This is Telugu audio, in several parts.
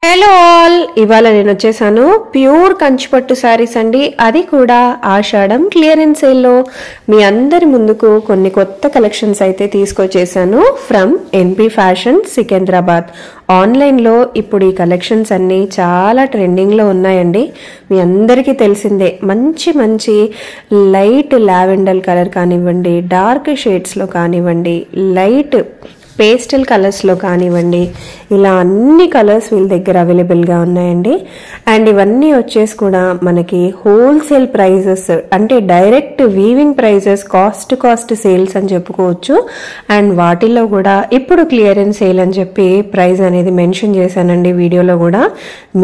హలో ఆల్, ఇవాళ నేను వచ్చేసాను ప్యూర్ కంచిపట్టు శారీస్ అండి. అది కూడా ఆషాఢం క్లియరెన్స్ సేల్లో మీ అందరి ముందుకు కొన్ని కొత్త కలెక్షన్స్ అయితే తీసుకొచ్చేసాను ఫ్రమ్ ఎన్పి ఫ్యాషన్ సికింద్రాబాద్. ఆన్లైన్లో ఇప్పుడు ఈ కలెక్షన్స్ అన్నీ చాలా ట్రెండింగ్లో ఉన్నాయండి. మీ అందరికీ తెలిసిందే, మంచి మంచి లైట్ లావెండర్ కలర్ కానివ్వండి, డార్క్ షేడ్స్లో కానివ్వండి, లైట్ పేస్టల్ కలర్స్లో కానివ్వండి, ఇలా అన్ని కలర్స్ వీళ్ళ దగ్గర అవైలబుల్గా ఉన్నాయండి. అండ్ ఇవన్నీ వచ్చేసి కూడా మనకి హోల్సేల్ ప్రైజెస్, అంటే direct weaving prices, cost sales అని చెప్పుకోవచ్చు. అండ్ వాటిల్లో కూడా ఇప్పుడు క్లియరెన్స్ సేల్ అని చెప్పి ప్రైస్ అనేది మెన్షన్ చేశానండి వీడియోలో కూడా.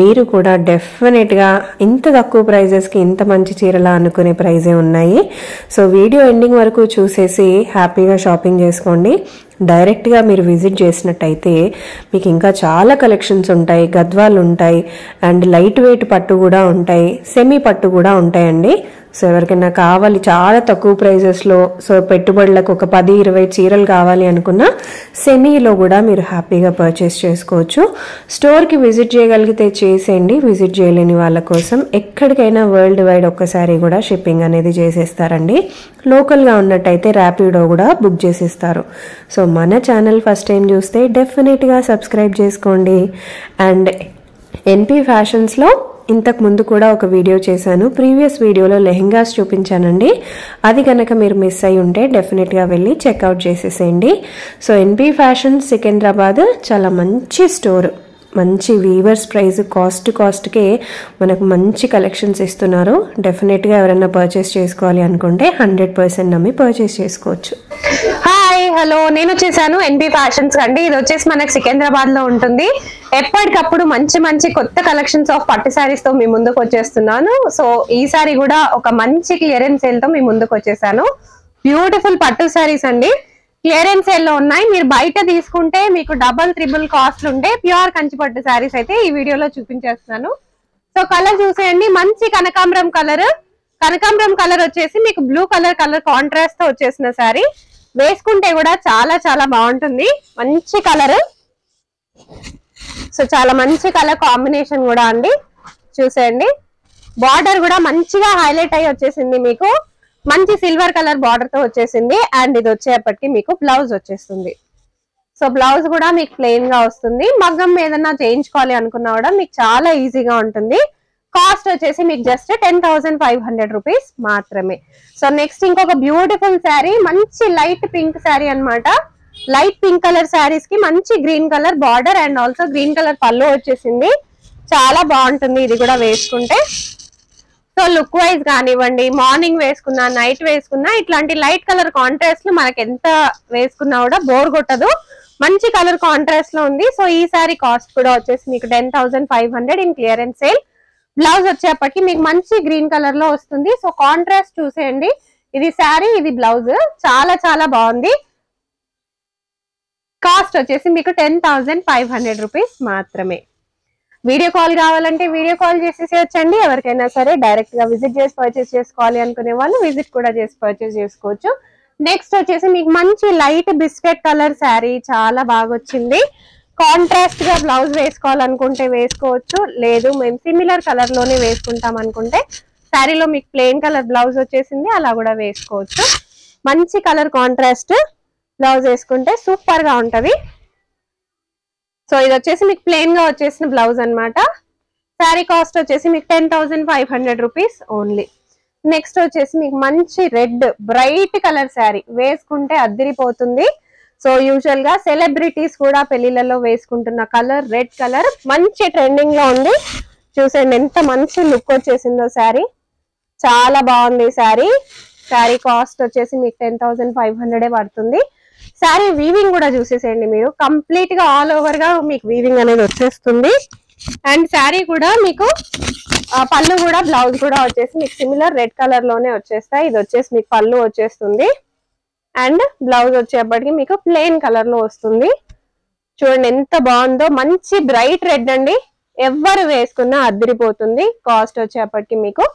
మీరు కూడా డెఫినెట్గా ఇంత తక్కువ ప్రైజెస్కి ఇంత మంచి చీరలా అనుకునే ప్రైజే ఉన్నాయి. సో వీడియో ఎండింగ్ వరకు చూసేసి హ్యాపీగా షాపింగ్ చేసుకోండి. డైరెక్ట్గా మీరు విజిట్ చేసినట్టయితే మీకు ఇంకా చాలా కలెక్షన్స్ ఉంటాయి. గద్వాలు ఉంటాయి, అండ్ లైట్ వెయిట్ పట్టు కూడా ఉంటాయి, సెమీ పట్టు కూడా ఉంటాయండి. సో ఎవరికైనా కావాలి చాలా తక్కువ ప్రైజెస్లో, సో పెట్టుబడులకు ఒక 10-20 చీరలు కావాలి అనుకున్నా సెమీలో కూడా మీరు హ్యాపీగా పర్చేస్ చేసుకోవచ్చు. స్టోర్కి విజిట్ చేయగలిగితే చేసేయండి. విజిట్ చేయలేని వాళ్ళ కోసం ఎక్కడికైనా వరల్డ్ వైడ్ ఒక్కసారి కూడా షిప్పింగ్ అనేది చేసేస్తారండి. లోకల్గా ఉన్నట్టయితే ర్యాపిడో కూడా బుక్ చేసేస్తారు. సో మన ఛానల్ ఫస్ట్ టైం చూస్తే డెఫినెట్గా సబ్స్క్రైబ్ చేసుకోండి. అండ్ ఎన్పి ఫ్యాషన్స్లో ఇంతకు ముందు కూడా ఒక వీడియో చేశాను. ప్రీవియస్ వీడియోలో లెహెంగాస్ చూపించానండి. అది కనుక మీరు మిస్ అయి ఉంటే డెఫినెట్గా వెళ్ళి చెక్అవుట్ చేసేసేయండి. సో ఎన్పి ఫ్యాషన్ సికింద్రాబాద్ చాలా మంచి స్టోర్. మంచి వీవర్స్ ప్రైస్, కాస్ట్కే మనకు మంచి కలెక్షన్స్ ఇస్తున్నారు. డెఫినెట్గా ఎవరైనా పర్చేస్ చేసుకోవాలి అనుకుంటే 100% నమ్మి పర్చేస్ చేసుకోవచ్చు. హాయ్, హలో, నేను వచ్చేసాను ఎన్పి ఫ్యాషన్స్ అండి. ఇది వచ్చేసి మనకు సికింద్రాబాద్ లో ఉంటుంది. ఎప్పటికప్పుడు మంచి మంచి కొత్త కలెక్షన్స్ ఆఫ్ పట్టు శారీస్ తో మీ ముందుకు వచ్చేస్తున్నాను. సో ఈసారి కూడా ఒక మంచి క్లియరెన్స్ సేల్ తో మీ ముందుకు వచ్చేసాను. బ్యూటిఫుల్ పట్టు శారీస్ అండి, క్లియరెన్స్ సేల్ లో ఉన్నాయి. మీరు బయట తీసుకుంటే మీకు డబల్ ట్రిపుల్ కాస్ట్ ఉంటే ప్యూర్ కంచి పట్టు శారీస్ అయితే ఈ వీడియోలో చూపించేస్తున్నాను. సో కలర్ చూసేయండి, మంచి కనకాంబరం కలర్ వచ్చేసి మీకు బ్లూ కలర్ కాంట్రాస్ట్ తో వచ్చేసిన శారీ. వేసుకుంటే కూడా చాలా చాలా బాగుంటుంది. మంచి కలర్, సో చాలా మంచి కలర్ కాంబినేషన్ కూడా అండి. చూసేయండి, బార్డర్ కూడా మంచిగా హైలైట్ అయ్యి వచ్చేసింది. మీకు మంచి సిల్వర్ కలర్ బార్డర్ తో వచ్చేసింది. అండ్ ఇది వచ్చేపటికి మీకు బ్లౌజ్ వచ్చేస్తుంది. సో బ్లౌజ్ కూడా మీకు ప్లెయిన్ గా వస్తుంది. మగ్గం ఏదన్నా చేయించుకోవాలి అనుకున్నా కూడా మీకు చాలా ఈజీగా ఉంటుంది. కాస్ట్ వచ్చేసి మీకు జస్ట్ 10,500 రూపీస్ మాత్రమే. సో నెక్స్ట్ ఇంకొక బ్యూటిఫుల్ శారీ, మంచి లైట్ పింక్ శారీ అన్నమాట. లైట్ పింక్ కలర్ శారీస్ కి మంచి green colour border and also green colour పళ్ళు వచ్చేసింది. చాలా బాగుంటుంది ఇది కూడా వేసుకుంటే. సో లుక్ వైజ్ కానివ్వండి, మార్నింగ్ వేసుకున్నా, నైట్ వేసుకున్నా, ఇట్లాంటి లైట్ కలర్ కాంట్రాస్ట్ మనకి ఎంత వేసుకున్నా కూడా బోర్ కొట్టదు. మంచి కలర్ కాంట్రాస్ట్ లో ఉంది. సో ఈ శారీ కాస్ట్ కూడా వచ్చేసి మీకు 10,500 ఇన్ క్లియరెన్స్ సేల్. బ్లౌజ్ వచ్చేప్పటికి మీకు మంచి గ్రీన్ కలర్ లో వస్తుంది. సో కాంట్రాస్ట్ చూసేయండి, ఇది శారీ, ఇది బ్లౌజ్, చాలా చాలా బాగుంది. కాస్ట్ వచ్చేసి మీకు 10,500 రూపీస్ మాత్రమే. వీడియో కాల్ కావాలంటే వీడియో కాల్ చేసేసి వచ్చండి. ఎవరికైనా సరే డైరెక్ట్ గా విజిట్ చేసి పర్చేస్ చేసుకోవాలి అనుకునే వాళ్ళు విజిట్ కూడా చేసి పర్చేస్ చేసుకోవచ్చు. నెక్స్ట్ వచ్చేసి మీకు మంచి లైట్ బిస్కెట్ కలర్ శారీ, చాలా బాగా వచ్చింది. కాంట్రాస్ట్ గా బ్లౌజ్ వేసుకోవాలనుకుంటే వేసుకోవచ్చు, లేదు మేము సిమిలర్ కలర్ లోనే వేసుకుంటాం అనుకుంటే శారీలో మీకు ప్లెయిన్ కలర్ బ్లౌజ్ వచ్చేసింది, అలా కూడా వేసుకోవచ్చు. మంచి కలర్ కాంట్రాస్ట్ బ్లౌజ్ వేసుకుంటే సూపర్ గా ఉంటది. సో ఇది వచ్చేసి మీకు ప్లెయిన్ గా వచ్చేసిన బ్లౌజ్ అన్నమాట. శారీ కాస్ట్ వచ్చేసి మీకు 10,500 రూపీస్ ఓన్లీ. నెక్స్ట్ వచ్చేసి మీకు మంచి రెడ్ బ్రైట్ కలర్ శారీ, వేసుకుంటే అద్దిరిపోతుంది. సో యూజువల్ గా సెలబ్రిటీస్ కూడా పెళ్లిళ్ళలో వేసుకుంటున్న కలర్ రెడ్ కలర్, మంచి ట్రెండింగ్ లో ఉంది. చూసేయండి ఎంత మంచి లుక్ వచ్చేసిందో శారీ, చాలా బాగుంది శారీ. శారీ కాస్ట్ వచ్చేసి మీకు 10,500 పడుతుంది. శారీ వీవింగ్ కూడా చూసేసేయండి మీరు, కంప్లీట్ గా ఆల్ ఓవర్ గా మీకు వీవింగ్ అనేది వచ్చేస్తుంది. అండ్ శారీ కూడా మీకు పళ్ళు కూడా బ్లౌజ్ కూడా వచ్చేసి మీకు సిమిలర్ రెడ్ కలర్ లోనే వచ్చేస్తాయి. ఇది వచ్చేసి మీకు పళ్ళు వచ్చేస్తుంది అండ్ బ్లౌజ్ వచ్చేప్పటికి మీకు ప్లెయిన్ కలర్ లో వస్తుంది. చూడండి ఎంత బాగుందో, మంచి బ్రైట్ రెడ్ అండి, ఎవరు వేసుకున్నా అద్దరిపోతుంది. కాస్ట్ వచ్చేప్పటికి మీకు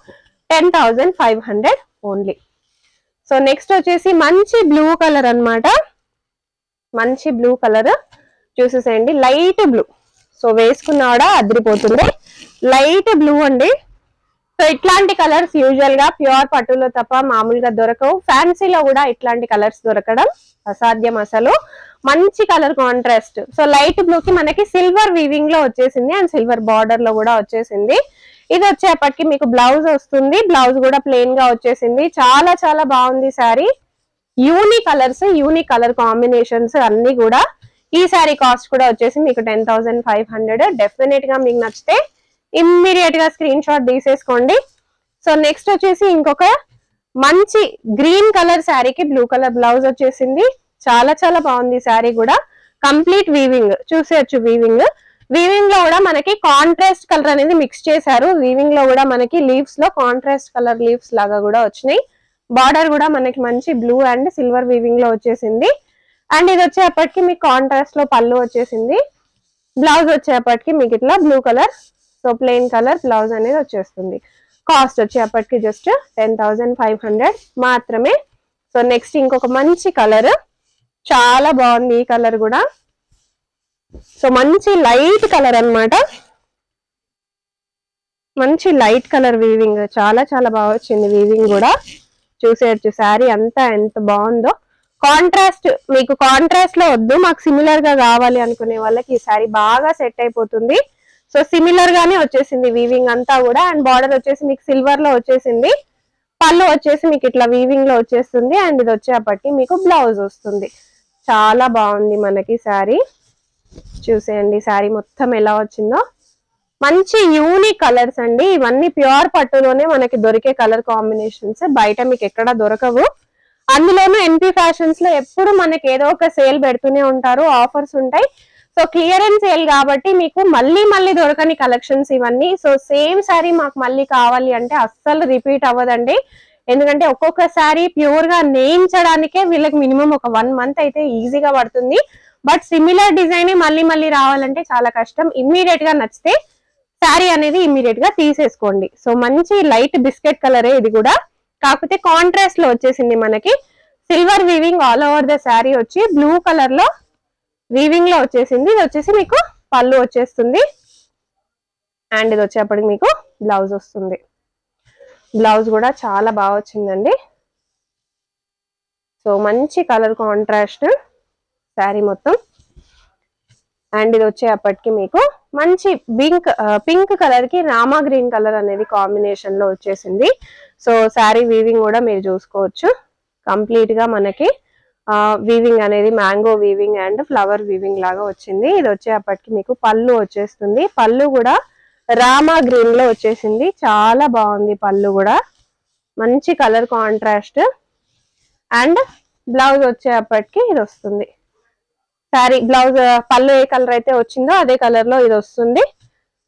10,500 ఓన్లీ. సో నెక్స్ట్ వచ్చేసి మంచి బ్లూ కలర్ అన్నమాట. మంచి బ్లూ కలర్ చూసేసేయండి, లైట్ బ్లూ, సో వేసుకున్నా కూడా అదిరిపోతుంది. లైట్ బ్లూ అండి. సో ఇట్లాంటి కలర్స్ యూజువల్ గా ప్యూర్ పట్టులో తప్ప మామూలుగా దొరకవు. ఫ్యాన్సీలో కూడా ఇట్లాంటి కలర్స్ దొరకడం అసాధ్యం అసలు. మంచి colour contrast. So light blue కి మనకి సిల్వర్ వీవింగ్ లో వచ్చేసింది అండ్ సిల్వర్ బార్డర్ లో కూడా వచ్చేసింది. ఇది వచ్చేపటికి మీకు బ్లౌజ్ వస్తుంది. బ్లౌజ్ కూడా ప్లెయిన్ గా వచ్చేసింది. చాలా చాలా బాగుంది sari. Unique colours, unique colour combinations అన్ని కూడా. ఈ శారీ కాస్ట్ కూడా వచ్చేసి మీకు 10,500. డెఫినెట్ గా మీకు నచ్చితే ఇమ్మీడియట్ గా స్క్రీన్ షాట్ తీసేసుకోండి. సో నెక్స్ట్ వచ్చేసి ఇంకొక మంచి గ్రీన్ కలర్ శారీకి బ్లూ కలర్ బ్లౌజ్ వచ్చేసింది. చాలా చాలా బాగుంది శారీ కూడా. Complete weaving చూసేయచ్చు. వీవింగ్ లో కూడా మనకి కాంట్రాస్ట్ కలర్ అనేది మిక్స్ చేశారు. వీవింగ్ లో కూడా మనకి లీవ్స్ లో కాంట్రాస్ట్ కలర్ లీవ్స్ లాగా కూడా వచ్చినాయి. బార్డర్ కూడా మనకి మంచి బ్లూ అండ్ సిల్వర్ వీవింగ్ లో వచ్చేసింది. అండ్ ఇది వచ్చేపటికి మీకు కాంట్రాస్ట్ లో పళ్ళు వచ్చేసింది. బ్లౌజ్ వచ్చేపటికి మీకు ఇట్లా blue colour, so plain colour blouse అనేది వచ్చేస్తుంది. కాస్ట్ వచ్చేపటికి జస్ట్ 10,500 మాత్రమే. సో నెక్స్ట్ ఇంకొక మంచి కలర్, చాలా బాగుంది ఈ కలర్ కూడా. సో మంచి లైట్ కలర్ అన్నమాట. మంచి లైట్ కలర్ వీవింగ్, చాలా చాలా బాగా వచ్చింది వీవింగ్ కూడా. చూసేయచ్చు శారీ అంతా ఎంత బాగుందో. కాంట్రాస్ట్, మీకు కాంట్రాస్ట్ లో వద్దు మాకు సిమిలర్ గా కావాలి అనుకునే వాళ్ళకి ఈ శారీ బాగా సెట్ అయిపోతుంది. సో సిమిలర్ గానే వచ్చేసింది వీవింగ్ అంతా కూడా. అండ్ బార్డర్ వచ్చేసి మీకు సిల్వర్ లో వచ్చేసింది. పళ్ళు వచ్చేసి మీకు ఇట్లా వీవింగ్ లో వచ్చేస్తుంది. అండ్ ఇది వచ్చేపటికి మీకు బ్లౌజ్ వస్తుంది. చాలా బాగుంది మనకి శారీ. చూసేయండి శారీ మొత్తం ఎలా వచ్చిందో. మంచి యూనిక్ కలర్స్ అండి. ఇవన్నీ ప్యూర్ పట్టులోనే మనకి దొరికే కలర్ కాంబినేషన్స్. బయట మీకు ఎక్కడ దొరకవు. అందులోనూ ఎన్పీ ఫ్యాషన్స్ లో ఎప్పుడు మనకి ఏదో ఒక సేల్ పెడుతూనే ఉంటారు, ఆఫర్స్ ఉంటాయి. సో క్లియరెన్స్ సేల్ కాబట్టి మీకు మళ్ళీ మళ్ళీ దొరకని కలెక్షన్స్ ఇవన్నీ. సో సేమ్ శారీ మాకు మళ్ళీ కావాలి అంటే అస్సలు రిపీట్ అవ్వదండి. ఎందుకంటే ఒక్కొక్క శారీ ప్యూర్ గా నేయించడానికే వీళ్ళకి మినిమం ఒక 1 month అయితే ఈజీగా పడుతుంది. బట్ సిమిలర్ డిజైన్ మళ్ళీ మళ్ళీ రావాలంటే చాలా కష్టం. ఇమ్మీడియట్ గా నచ్చితే శారీ అనేది ఇమ్మీడియట్ గా తీసేసుకోండి. సో మంచి లైట్ బిస్కెట్ కలరే ఇది కూడా, కాకపోతే కాంట్రాస్ట్ లో వచ్చేసింది మనకి. Silver weaving all over the sari వచ్చి బ్లూ కలర్ లో వీవింగ్ లో వచ్చేసింది. ఇది వచ్చేసి మీకు పళ్ళు వచ్చేస్తుంది. అండ్ ఇది వచ్చేప్పటికి మీకు బ్లౌజ్ వస్తుంది. బ్లౌజ్ కూడా చాలా బాగా వచ్చిందండి. సో మంచి కలర్ కాంట్రాస్ట్ శారీ మొత్తం. అండ్ ఇది వచ్చేప్పటికి మీకు మంచి పింక్ కలర్ కి రామా గ్రీన్ కలర్ అనేది కాంబినేషన్ లో వచ్చేసింది. సో శారీ వీవింగ్ కూడా మీరు చూసుకోవచ్చు. కంప్లీట్ గా మనకి వీవింగ్ అనేది mango weaving and flower weaving లాగా వచ్చింది. ఇది వచ్చేప్పటికి మీకు పళ్ళు వచ్చేస్తుంది. పళ్ళు కూడా రామా గ్రీన్ లో వచ్చేసింది. చాలా బాగుంది పళ్ళు కూడా. మంచి కలర్ కాంట్రాస్ట్. అండ్ బ్లౌజ్ వచ్చేప్పటికి ఇది వస్తుంది. శారీ బ్లౌజ్ పళ్ళు ఏ కలర్ అయితే వచ్చిందో అదే కలర్ లో ఇది వస్తుంది.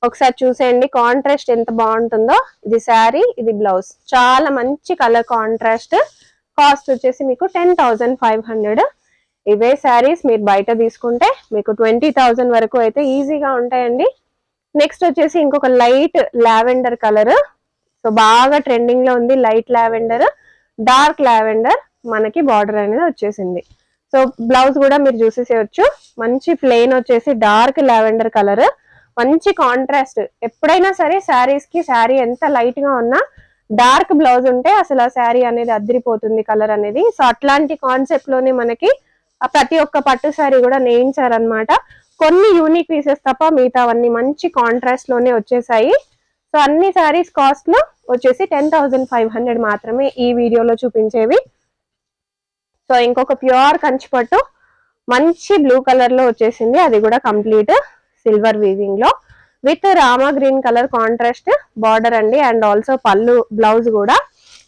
ఒకసారి చూసేయండి కాంట్రాస్ట్ ఎంత బాగుంటుందో. ఇది శారీ, ఇది బ్లౌజ్. చాలా మంచి కలర్ కాంట్రాస్ట్. కాస్ట్ వచ్చేసి మీకు 10,500. ఇవే శారీస్ మీరు బయట తీసుకుంటే మీకు 20,000 వరకు అయితే ఈజీగా ఉంటాయండి. నెక్స్ట్ వచ్చేసి ఇంకొక లైట్ లావెండర్ కలర్. సో బాగా ట్రెండింగ్ లో ఉంది లైట్ లావెండర్, డార్క్ లావెండర్. మనకి బార్డర్ అనేది వచ్చేసింది. సో బ్లౌజ్ కూడా మీరు చూసేసేయచ్చు. మంచి ప్లెయిన్ వచ్చేసి డార్క్ లావెండర్ కలర్. మంచి కాంట్రాస్ట్. ఎప్పుడైనా సరే శారీస్ కి శారీ ఎంత లైట్ గా ఉన్నా డార్క్ బ్లౌజ్ ఉంటే అసలు ఆ శారీ అనేది అదిరిపోతుంది కలర్ అనేది. సో అట్లాంటి కాన్సెప్ట్ లోనే మనకి ప్రతి ఒక్క పట్టు శారీ కూడా నేయించారనమాట. కొన్ని యూనిక్ పీసెస్ తప్ప మిగతావన్నీ మంచి కాంట్రాస్ట్ లోనే వచ్చేసాయి. సో అన్ని శారీస్ కాస్ట్ లో వచ్చేసి 10,500 మాత్రమే ఈ వీడియోలో చూపించేవి. సో ఇంకొక ప్యూర్ కంచిపట్టు మంచి బ్లూ కలర్ లో వచ్చేసింది. అది కూడా కంప్లీట్ సిల్వర్ వీవింగ్ లో with Rama green colour contrast border అండి. అండ్ ఆల్సో పళ్ళు బ్లౌజ్ కూడా.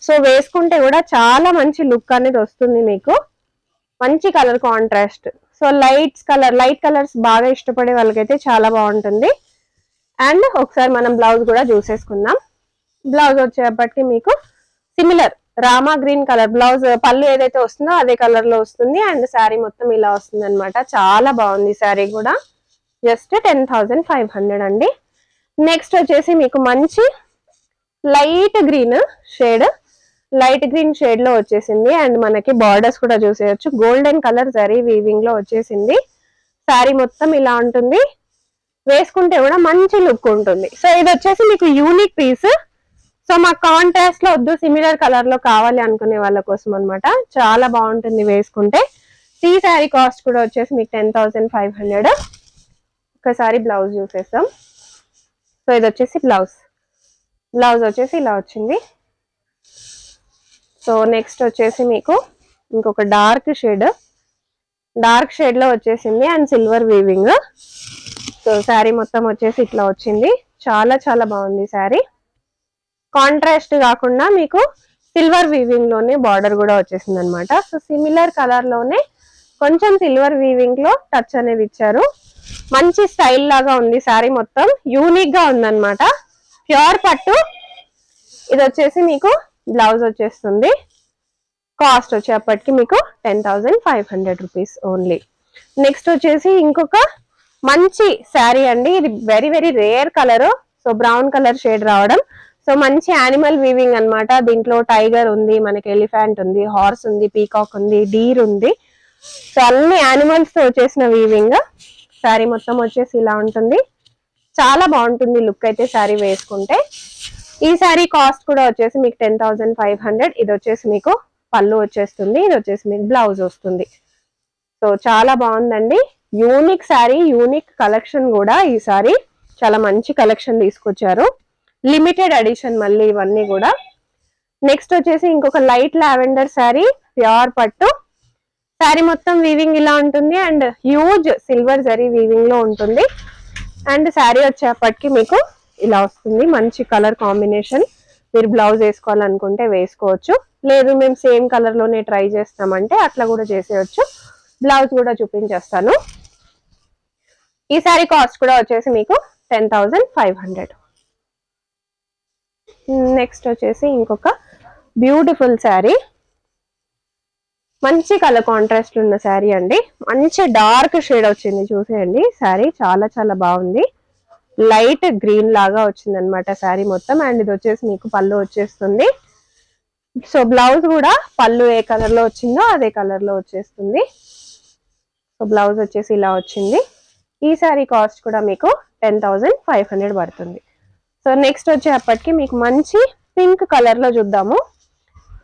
సో వేసుకుంటే కూడా చాలా మంచి లుక్ అనేది వస్తుంది మీకు. మంచి colour contrast. So light colours బాగా ఇష్టపడే వాళ్ళకైతే చాలా బాగుంటుంది. అండ్ ఒకసారి మనం బ్లౌజ్ కూడా చూసేసుకుందాం. బ్లౌజ్ వచ్చేప్పటికి మీకు similar Rama green colour blouse. పళ్ళు ఏదైతే వస్తుందో అదే కలర్ లో వస్తుంది. అండ్ శారీ మొత్తం ఇలా వస్తుంది అనమాట. చాలా బాగుంది శారీ కూడా. జస్ట్ 10,500 అండి. నెక్స్ట్ వచ్చేసి మీకు మంచి light green shade, light green shade లో వచ్చేసింది. అండ్ మనకి బార్డర్స్ కూడా చూసేయచ్చు. గోల్డెన్ కలర్ జరీ వీవింగ్ లో వచ్చేసింది. శారీ మొత్తం ఇలా ఉంటుంది. వేసుకుంటే కూడా మంచి లుక్ ఉంటుంది. సో ఇది వచ్చేసి మీకు యూనిక్ పీస్. సో మాకు కాంట్రాస్ట్ లో వద్దు, సిమిలర్ కలర్ లో కావాలి అనుకునే వాళ్ళ కోసం అనమాట. చాలా బాగుంటుంది వేసుకుంటే. ఈ శారీ కాస్ట్ కూడా వచ్చేసి మీకు 10,500. ఒకసారి బ్లౌజ్ చూసేస్తాం. సో ఇది వచ్చేసి బ్లౌజ్ వచ్చేసి ఇలా వచ్చింది. సో నెక్స్ట్ వచ్చేసి మీకు ఇంకొక డార్క్ షేడ్ లో వచ్చేసింది and silver weaving. So sari మొత్తం వచ్చేసి ఇట్లా వచ్చింది. చాలా చాలా బాగుంది శారీ. కాంట్రాస్ట్ కాకుండా మీకు సిల్వర్ వీవింగ్ లోనే బార్డర్ కూడా వచ్చేసింది అనమాట. సో సిమిలర్ కలర్ లోనే కొంచెం సిల్వర్ వీవింగ్ లో టచ్ అనేది ఇచ్చారు. మంచి స్టైల్ లాగా ఉంది శారీ మొత్తం. యూనిక్ గా ఉందన్నమాట. ప్యూర్ పట్టు. ఇది వచ్చేసి మీకు బ్లౌజ్ వచ్చేస్తుంది. కాస్ట్ వచ్చేప్పటికి మీకు 10,500 రూపీస్ ఓన్లీ. నెక్స్ట్ వచ్చేసి ఇంకొక మంచి శారీ అండి. ఇది very very rare colour. So brown colour shade రావడం. సో మంచి యానిమల్ వీవింగ్ అన్నమాట. దీంట్లో టైగర్ ఉంది, మనకి ఎలిఫెంట్ ఉంది, హార్స్ ఉంది, పీకాక్ ఉంది, డీర్ ఉంది. సో అన్ని యానిమల్స్ తో వచ్చేసిన వీవింగ్. శారీ మొత్తం వచ్చేసి ఇలా ఉంటుంది. చాలా బాగుంటుంది లుక్ అయితే శారీ వేసుకుంటే. ఈ శారీ కాస్ట్ కూడా వచ్చేసి మీకు 10,500. ఇది వచ్చేసి మీకు పళ్ళు వచ్చేస్తుంది. ఇది వచ్చేసి మీకు బ్లౌజ్ వస్తుంది. సో చాలా బాగుందండి. యూనిక్ శారీ, యూనిక్ కలెక్షన్ కూడా. ఈ శారీ చాలా మంచి కలెక్షన్ తీసుకొచ్చారు. లిమిటెడ్ ఎడిషన్ మళ్ళీ ఇవన్నీ కూడా. నెక్స్ట్ వచ్చేసి ఇంకొక లైట్ లావెండర్ శారీ, ప్యూర్ పట్టు. శారీ మొత్తం వీవింగ్ ఇలా ఉంటుంది and huge silver zari weaving లో ఉంటుంది. అండ్ శారీ వచ్చేప్పటికి మీకు ఇలా వస్తుంది. మంచి కలర్ కాంబినేషన్. మీరు బ్లౌజ్ వేసుకోవాలనుకుంటే వేసుకోవచ్చు, లేదు మేము సేమ్ కలర్ లోనే ట్రై చేస్తామంటే అట్లా కూడా చేసేయచ్చు. బ్లౌజ్ కూడా చూపించేస్తాను. ఈ శారీ కాస్ట్ కూడా వచ్చేసి మీకు 10,500. నెక్స్ట్ వచ్చేసి ఇంకొక బ్యూటిఫుల్ శారీ. మంచి కలర్ కాంట్రాస్ట్ ఉన్న శారీ అండి. మంచి డార్క్ షేడ్ వచ్చింది, చూసేయండి. శారీ చాలా చాలా బాగుంది. లైట్ గ్రీన్ లాగా వచ్చింది అనమాట శారీ మొత్తం. అండ్ ఇది వచ్చేసి మీకు పళ్ళు వచ్చేస్తుంది. సో బ్లౌజ్ కూడా పళ్ళు ఏ కలర్ లో వచ్చిందో అదే కలర్ లో వచ్చేస్తుంది. సో బ్లౌజ్ వచ్చేసి ఇలా వచ్చింది. ఈ శారీ కాస్ట్ కూడా మీకు 10,500 పడుతుంది. సో నెక్స్ట్ వచ్చేప్పటికి మీకు మంచి పింక్ కలర్ లో చూద్దాము.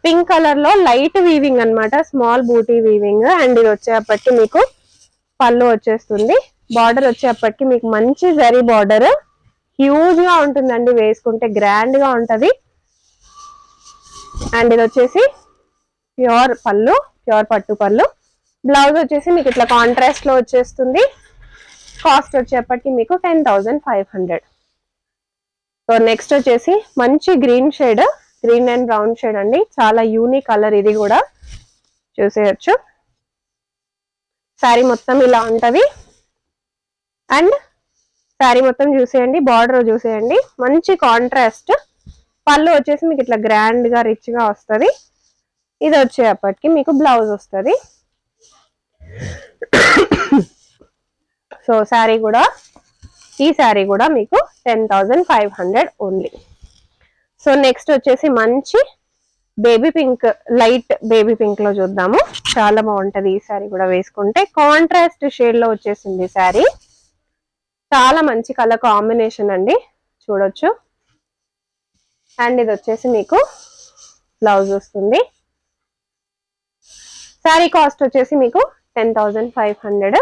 పింక్ కలర్ లో లైట్ వీవింగ్ అన్నమాట, స్మాల్ బూటీ వీవింగ్. అండ్ ఇది వచ్చేప్పటికి మీకు పళ్ళు వచ్చేస్తుంది. బార్డర్ వచ్చేప్పటికి మీకు మంచి జరీ బార్డర్. హ్యూజ్ గా ఉంటుందండి, వేసుకుంటే గ్రాండ్ గా ఉంటది. అండ్ ఇది వచ్చేసి ప్యూర్ పళ్ళు, ప్యూర్ పట్టు పళ్ళు. బ్లౌజ్ వచ్చేసి మీకు ఇట్లా కాంట్రాస్ట్ లో వచ్చేస్తుంది. కాస్ట్ వచ్చేప్పటికి మీకు 10,500. సో నెక్స్ట్ వచ్చేసి మంచి green shade, green and brown shade అండి. చాలా యూనిక్ కలర్. ఇది కూడా చూసేయచ్చు. శారీ మొత్తం ఇలా ఉంటది. అండ్ శారీ మొత్తం చూసేయండి, బార్డర్ చూసేయండి. మంచి కాంట్రాస్ట్. పళ్ళు వచ్చేసి మీకు ఇట్లా గ్రాండ్ గా రిచ్ గా వస్తుంది. ఇది వచ్చేప్పటికి మీకు బ్లౌజ్ వస్తుంది. సో శారీ కూడా, ఈ శారీ కూడా మీకు 10,500 ఓన్లీ. సో నెక్స్ట్ వచ్చేసి మంచి baby pink, light baby pink లో చూద్దాము. చాలా బాగుంటది ఈ శారీ కూడా వేసుకుంటే. కాంట్రాస్ట్ షేడ్ లో వచ్చేసింది శారీ. చాలా మంచి కలర్ కాంబినేషన్ అండి, చూడొచ్చు. అండ్ ఇది వచ్చేసి మీకు బ్లౌజ్ వస్తుంది. శారీ కాస్ట్ వచ్చేసి మీకు 10,500.